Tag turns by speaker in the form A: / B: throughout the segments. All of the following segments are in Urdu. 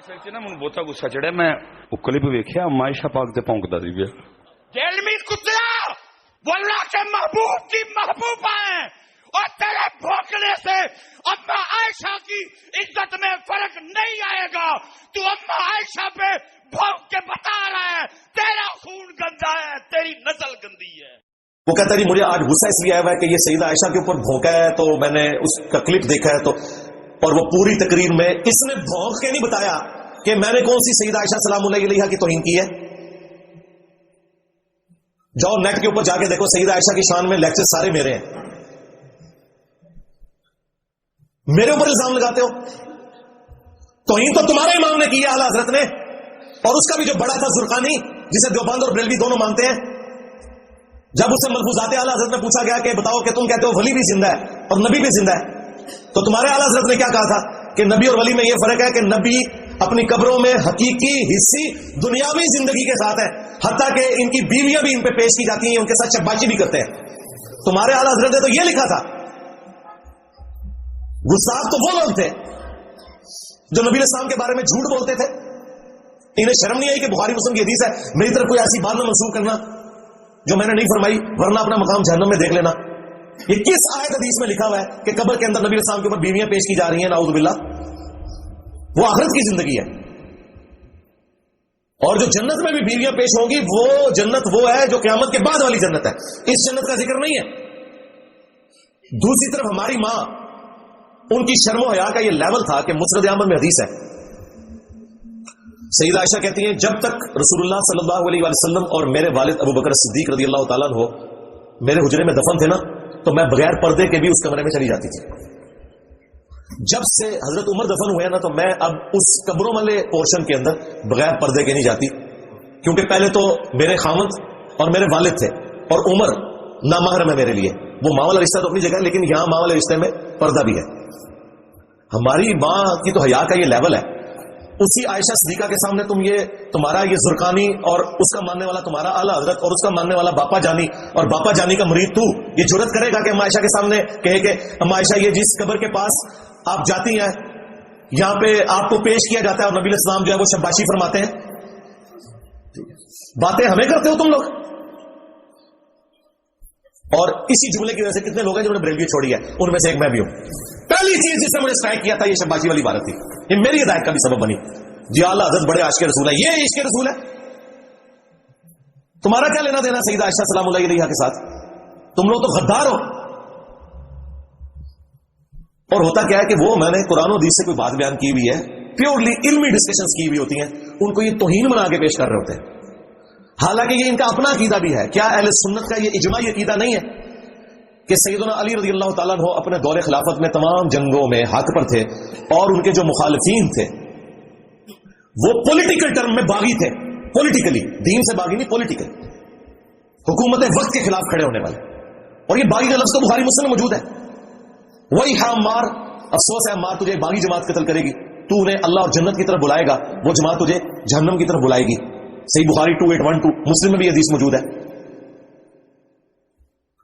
A: اصل چ نا مجھے بہتا گسا چڑھیا. میں کلپ ویکھیا عائشہ پاک تے پونکدا سی پیا.
B: جیلمی کتلا وہ اللہ کے محبوب کی محبوبہ ہیں اور تیرے بھونکنے سے اما عائشہ کی عزت میں فرق نہیں آئے گا. تو اما عائشہ پہ بھونک کے بتا رہا ہے تیرا خون گندا ہے, تیری نسل گندی ہے.
C: وہ کہتا ہے مجھے آج غصہ اس لیے آیا ہوا ہے کہ یہ سیدہ عائشہ کے اوپر بھونکا ہے, تو میں نے اس کا کلپ دیکھا ہے. تو اور وہ پوری تقریر میں اس نے بھونک کے نہیں بتایا کہ میں نے کون سی سیدہ عائشہ سلام اللہ علیہا کی توہین کی ہے. جاؤ نیٹ کے اوپر جا کے دیکھو, سیدہ عائشہ کی شان میں لیکچر سارے میرے ہیں. میرے اوپر الزام لگاتے ہو. توہین تو تمہارے امام نے کی ہے اعلی حضرت نے, اور اس کا بھی جو بڑا تھا زرقانی جسے دیوبند اور بریلوی دونوں مانتے ہیں. جب اس سے ملفوظات اعلی حضرت میں پوچھا گیا کہ بتاؤ کہ تم کہتے ہو ولی بھی زندہ ہے اور نبی بھی زندہ ہے, تو تمہارے اعلی حضرت نے کیا کہا تھا کہ نبی اور ولی میں یہ فرق ہے کہ نبی اپنی قبروں میں حقیقی حصی دنیاوی زندگی کے ساتھ ہے, حتیٰ کہ ان کی بیویاں بھی ان پہ پیش کی جاتی ہیں, ان کے ساتھ شباشی بھی کرتے ہیں. تمہارے اعلی حضرت نے تو یہ لکھا تھا. گستاخ تو وہ لوگ تھے جو نبی السلام کے بارے میں جھوٹ بولتے تھے. انہیں شرم نہیں آئی کہ بخاری مسلم کی حدیث ہے, میری طرف کوئی ایسی بات نہ منسوخ کرنا جو میں نے نہیں فرمائی, ورنہ اپنا مقام جہنم میں دیکھ لینا. یہ کس آیت حدیث میں لکھا ہوا ہے کہ قبر کے اندر نبی السلام کے اوپر بیویاں پیش کی جا رہی ہیں؟ نعوذ باللہ. وہ آخرت کی زندگی ہے, اور جو جنت میں بھی بیویاں پیش ہوں گی وہ جنت وہ ہے جو قیامت کے بعد والی جنت ہے, اس جنت کا ذکر نہیں ہے. دوسری طرف ہماری ماں, ان کی شرم و حیا کا یہ لیول تھا کہ مسند احمد میں حدیث ہے, سیدہ عائشہ کہتی ہیں جب تک رسول اللہ صلی اللہ علیہ وسلم اور میرے والد ابو بکر صدیق رضی اللہ تعالیٰ عنہ میرے حجرے میں دفن تھے نا, تو میں بغیر پردے کے بھی اس کمرے میں چلی جاتی تھی. جب سے حضرت عمر دفن ہوئے نا, تو میں اب اس قبروں والے پورشن کے اندر بغیر پردے کے نہیں جاتی, کیونکہ پہلے تو میرے خاوند اور میرے والد تھے, اور عمر نامحرم ہے میرے لیے. وہ ماں والا رشتہ تو اپنی جگہ ہے, لیکن یہاں ماں والے رشتے میں پردہ بھی ہے. ہماری ماں کی تو حیا کا یہ لیول ہے. اسی عائشہ صدیقہ کے سامنے تم یہ تمہارا یہ زرقانی اور اس کا ماننے والا تمہارا اعلی حضرت اور اس کا ماننے والا باپا جانی اور باپا جانی کا مرید تو یہ جرت کرے گا کہ ہم عائشہ کے سامنے کہے کہ ہم عائشہ یہ جس قبر کے پاس آپ جاتی ہیں یہاں پہ آپ کو پیش کیا جاتا ہے اور نبی علیہ السلام جو ہے وہ شباشی فرماتے ہیں. باتیں ہمیں کرتے ہو تم لوگ. اور اسی جملے کی وجہ سے کتنے لوگ ہیں جنہوں نے بریلوی چھوڑی ہے, ان میں سے ایک میں بھی ہوں. پہلی چیز جس نے مجھے اسٹرائک کیا تھا یہ شباشی والی بات تھی, یہ میری ہدایت کا بھی سبب بنی. جی اعلیٰ حضرت بڑے عاشق رسول ہے, یہ عشق رسول ہے. تمہارا کیا لینا دینا سیدہ عائشہ سلام اللہ علیہا کے ساتھ؟ تم لوگ تو غدار ہو. اور ہوتا کیا ہے کہ وہ میں نے قرآن و حدیث سے کوئی بات بیان کی ہوئی ہے, پیورلی علمی ڈسکشنز کی ہوئی ہوتی ہیں, ان کو یہ توہین بنا کے پیش کر رہے ہوتے ہیں, حالانکہ یہ ان کا اپنا عقیدہ بھی ہے. کیا اہل سنت کا یہ اجماعی عقیدہ نہیں ہے کہ سیدنا علی رضی اللہ تعالیٰ عنہ اپنے دور خلافت میں تمام جنگوں میں حق پر تھے, اور ان کے جو مخالفین تھے وہ پولیٹیکل ٹرم میں باغی تھے, پولیٹیکلی, دین سے باغی نہیں, پولیٹیکل حکومت وقت کے خلاف کھڑے ہونے والے. اور یہ باغی کا لفظ تو بخاری مسلم میں موجود ہے. وہی ہے عمار, افسوس ہے عمار تجھے باغی جماعت قتل کرے گی, تو انہیں اللہ اور جنت کی طرف بلائے گا, وہ جماعت تجھے جہنم کی طرف بلائے گی. صحیح بخاری 2812, مسلم میں بھی حدیث موجود ہے.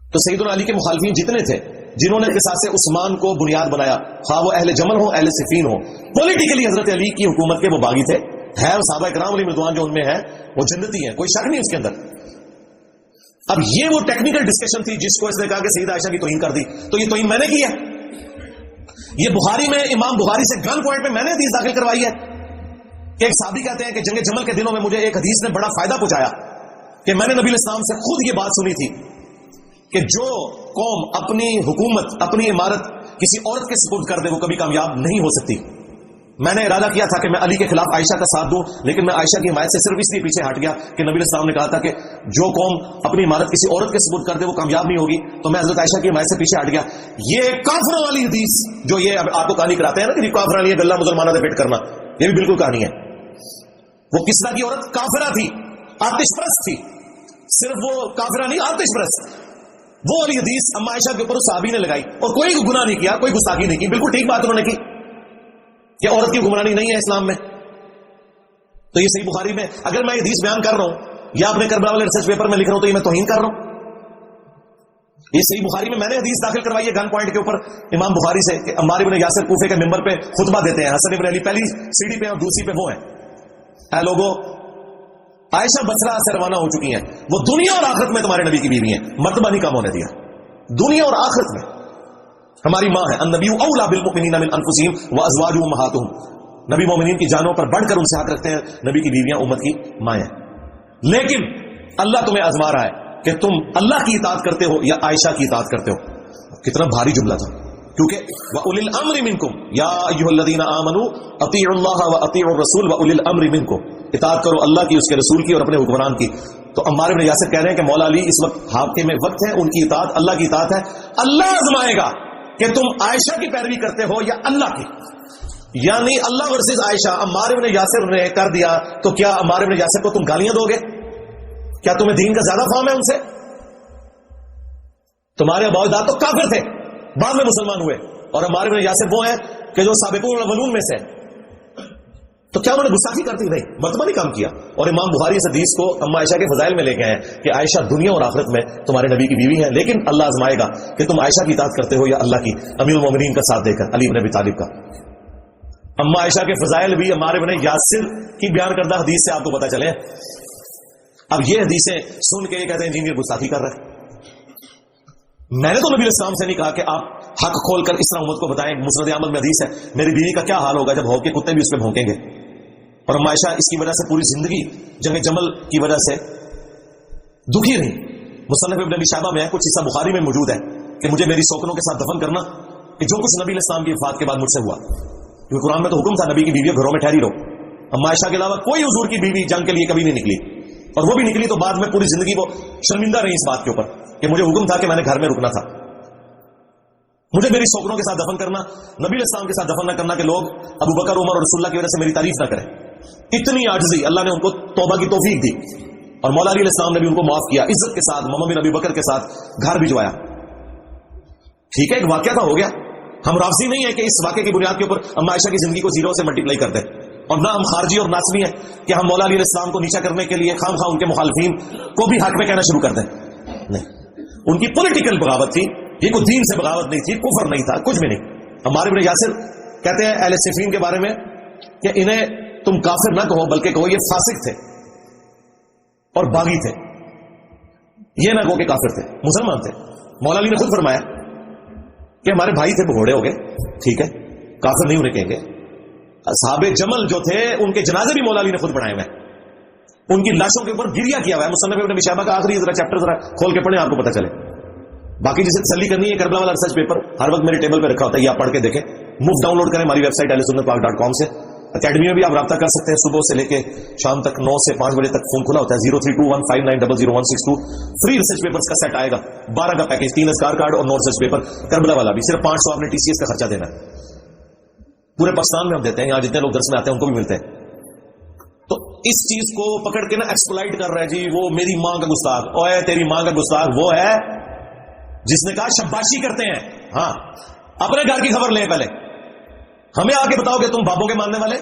C: تو سیدنا علی کے مخالفین جتنے تھے جنہوں نے قصاص عثمان کو بنیاد بنایا, خواہ وہ اہل جمل ہوں اہل صفین ہوں, پولیٹیکلی حضرت علی کی حکومت کے وہ باغی تھے. ہے صحابہ کرام علی رضوان جو ان میں ہے وہ جنتی ہیں, کوئی شک نہیں اس کے اندر. اب یہ وہ ٹیکنیکل ڈسکشن تھی جس کو اس نے کہا کہ سیدہ عائشہ کی توہین کر دی, تو یہ توہین میں نے کی ہے. یہ بخاری میں امام بخاری سے گن پوائنٹ میں میں نے حدیث داخل کروائی ہے کہ ایک صحابی کہتے ہیں کہ جنگ جمل کے دنوں میں مجھے ایک حدیث نے بڑا فائدہ پہنچایا کہ میں نے نبی علیہ السلام سے خود یہ بات سنی تھی کہ جو قوم اپنی حکومت, اپنی عمارت کسی عورت کے سپرد کر دے وہ کبھی کامیاب نہیں ہو سکتی. میں نے ارادہ کیا تھا کہ میں علی کے خلاف عائشہ کا ساتھ دوں, لیکن میں عائشہ کی حمایت سے صرف اس لیے پیچھے ہٹ گیا کہ نبی علیہ السلام نے کہا تھا کہ جو قوم اپنی عمارت کسی عورت کے سپرد کر دے وہ کامیاب نہیں ہوگی, تو میں حضرت عائشہ کی حمایت سے پیچھے ہٹ گیا. یہ کافروں والی حدیث جو یہ آپ کو کہانی کراتے ہیں نا کہ کافر والی گلہ مسلمانہ سے پیٹ کرنا, یہ بھی بالکل کہانی ہے. وہ کسرا کی عورت کافرہ تھی, آتش پرست تھی, صرف وہ کافرہ نہیں آتش پرست. وہ والی حدیث اما عائشہ کے اوپر اس صحابی نے لگائی, اور کوئی گناہ نہیں کیا, کوئی گستاخی نہیں کی, بالکل ٹھیک بات انہوں نے کی کہ عورت کی حکمرانی نہیں ہے اسلام میں. تو یہ صحیح بخاری میں اگر میں یہ حدیث بیان کر رہا ہوں یا اپنے کربلا والے ریسرچ پیپر میں لکھ رہا ہوں تو یہ میں توہین کر رہا ہوں. یہ صحیح بخاری میں نے حدیث داخل کروائی ہے گن پوائنٹ کے اوپر امام بخاری سے کہ عمار بن یاسر کوفے کے ممبر پہ خطبہ دیتے ہیں، حسن بن علی پہلی سیڑھی پہ اور دوسری پہ وہ ہیں، اے لوگوں عائشہ بصرہ سے روانہ ہو چکی ہیں، وہ دنیا اور آخرت میں تمہارے نبی کی بیوی ہیں، مرتبہ نہیں کم ہونے دیا، دنیا اور آخرت میں ہماری ماں ہے، النبی اولا بالمؤمنین من انفسہم وازواجہ امہاتہم، نبی مومنین کی جانوں پر بڑھ کر ان سے حق رکھتے ہیں، نبی کی بیویاں امت کی مائیں ہیں، لیکن اللہ تمہیں آزما رہا ہے کہ تم اللہ کی اطاعت کرتے ہو یا عائشہ کی اطاعت کرتے ہو۔ کتنا بھاری جملہ تھا، کیونکہ وَأُولِي الْأَمْرِ مِنْكُمْ يَا أَيُّهَا الَّذِينَ آمَنُوا أَطِيعُوا اللَّهَ وَأَطِيعُوا الرَّسُولَ وَأُولِي الْأَمْرِ مِنْكُمْ، اطاعت کرو اللہ کی، اس کے رسول کی اور اپنے حکمران کی۔ تو عمار بن یاسر کہہ رہے ہیں کہ مولا علی اس وقت حاکم وقت ہے، ان کی اطاعت اللہ کی اطاعت ہے، اللہ آزمائے گا کہ تم عائشہ کی پیروی کرتے ہو یا اللہ کی، یعنی اللہ ورسز عائشہ۔ عمار بن یاسر نے کر دیا تو کیا عمار بن یاسر کو تم گالیاں دو گے؟ کیا تمہیں دین کا زیادہ فہم ہے ان سے؟ تمہارے ابا و اجداد تو کافر تھے، بعد میں مسلمان ہوئے، اور عمار بن یاسر وہ ہیں کہ جو سابقون الاولون میں سے، تو کیا انہوں نے گستاخی کرتی؟ نہیں، مرتبہ نہیں کام کیا۔ اور امام بخاری اس حدیث کو اما عائشہ کے فضائل میں لے کے ہیں کہ عائشہ دنیا اور آخرت میں تمہارے نبی کی بیوی ہے، لیکن اللہ آزمائے گا کہ تم عائشہ کی اطاعت کرتے ہو یا اللہ کی، امیر المومنین کا ساتھ دے کر، علی بن ابی طالب کا۔ اما عائشہ کے فضائل بھی عمار بن یاسر کی بیان کردہ حدیث سے آپ کو پتہ چلے۔ اب یہ حدیثیں سن کے یہ کہتے ہیں انجینئر گستاخی کر رہے۔ میں نے تو نبی اسلام سے نہیں کہا کہ آپ حق کھول کر اس طرح امت کو بتائیں۔ مسند احمد میں حدیث ہے میری بیوی کا کیا حال ہوگا جب بھونک کے کتے بھی اس پہ بھونکیں گے، اور اما عائشہ اس کی وجہ سے پوری زندگی جنگ جمل کی وجہ سے دکھی رہی۔ مصنف ابن ابی شیبہ میں ہے، کچھ حصہ بخاری میں موجود ہے کہ مجھے میری سوکنوں کے ساتھ دفن کرنا، کہ جو کچھ نبی اسلام کی وفات کے بعد مجھ سے ہوا، کیونکہ قرآن میں تو حکم تھا نبی کی بیوی گھروں میں ٹھہری رہو۔ اما عائشہ کے علاوہ کوئی حضور کی بیوی جنگ کے لیے کبھی نہیں نکلی، اور وہ بھی نکلی تو بعد میں پوری زندگی وہ شرمندہ رہی اس بات کے اوپر کہ مجھے حکم تھا کہ میں نے گھر میں رکنا تھا، مجھے میری سوکنوں کے ساتھ دفن کرنا، نبی اسلام کے ساتھ دفن نہ کرنا کہ لوگ ابو بکر عمر اور رسول اللہ کی وجہ سے میری تعریف نہ کریں۔ اتنی عاجزی اللہ نے ان کو توبہ کی توفیق دی، اور مولا علی علیہ السلام نے بھی ان کو معاف کیا، عزت کے ساتھ محمد بن ابی بکر کے ساتھ گھر بھجوایا۔ ٹھیک ہے، ایک واقعہ تھا، ہو گیا، ہم رافضی نہیں ہے کہ اس واقعے کی بنیاد کے اوپر اما عائشہ کی زندگی کو زیرو سے ملٹیپلائی کر دیں، اور نہ ہم خارجی اور ناسبی ہیں کہ ہم مولا علی علیہ السلام کو نیچا کرنے کے لیے خام خواہ ان کے مخالفین کو بھی حق میں کہنا شروع کر دیں۔ نہیں، ان کی پولیٹیکل بغاوت تھی، یہ کوئی دین سے بغاوت نہیں تھی، کفر نہیں تھا، کچھ بھی نہیں۔ عمار بن یاسر کہتے ہیں اہل صفین کے بارے میں کہ انہیں تم کافر نہ کہو بلکہ کہو یہ فاسق تھے اور باغی تھے، یہ نہ کہو کہ کافر تھے، مسلمان تھے۔ مولا علی نے خود فرمایا کہ ہمارے بھائی تھے، بھگوڑے ہو گئے، ٹھیک ہے، کافر نہیں انہیں کہیں گے۔ اصحاب جمل جو تھے ان کے جنازے بھی مولا علی نے خود پڑھائے ہوئے ہیں، ان کی لاشوں کے اوپر گریا کیا ہوا ہے۔ مصنف ابن ابی شیبہ کا آخری ذرا چیپٹر ذرا کھول کے پڑھیں، آپ کو پتہ چلے۔ باقی جسے تسلی کرنی ہے کربلا والا ریسرچ پیپر ہر وقت میرے ٹیبل پہ رکھا ہوتا ہے، یہ آپ پڑھ کے دیکھیں، مفت ڈاؤن لوڈ کریں ہماری ویب سائٹ ahlusunnatwal.com سے۔ اکیڈمی میں بھی آپ رابطہ کر سکتے ہیں، صبح سے لے کے شام تک 9 سے 5 بجے تک فون کھلا ہوتا ہے، 032159000162۔ فری ریسرچ پیپرز کا سیٹ آئے گا، 12 کا پیکج، 3 اذکار کارڈ اور 9 ریسرچ پیپر، کربلا والا بھی صرف 500 آپ نے TCS کا خرچہ دینا ہے۔ پورے پاکستان میں ہم دیتے ہیں، یہاں جتنے لوگ درس میں آتے ہیں ان کو بھی ملتے ہیں۔ تو اس چیز کو پکڑ کے نا ایکسپلائٹ کر رہا ہے جی وہ میری ماں کا گستاخ، اوے تیری ماں کا گستاخ وہ ہے جس نے کہا شباشی کرتے ہیں۔ ہاں، اپنے گھر کی خبر لیں، پہلے ہمیں آ کے بتاؤ کہ تم بابوں کے ماننے والے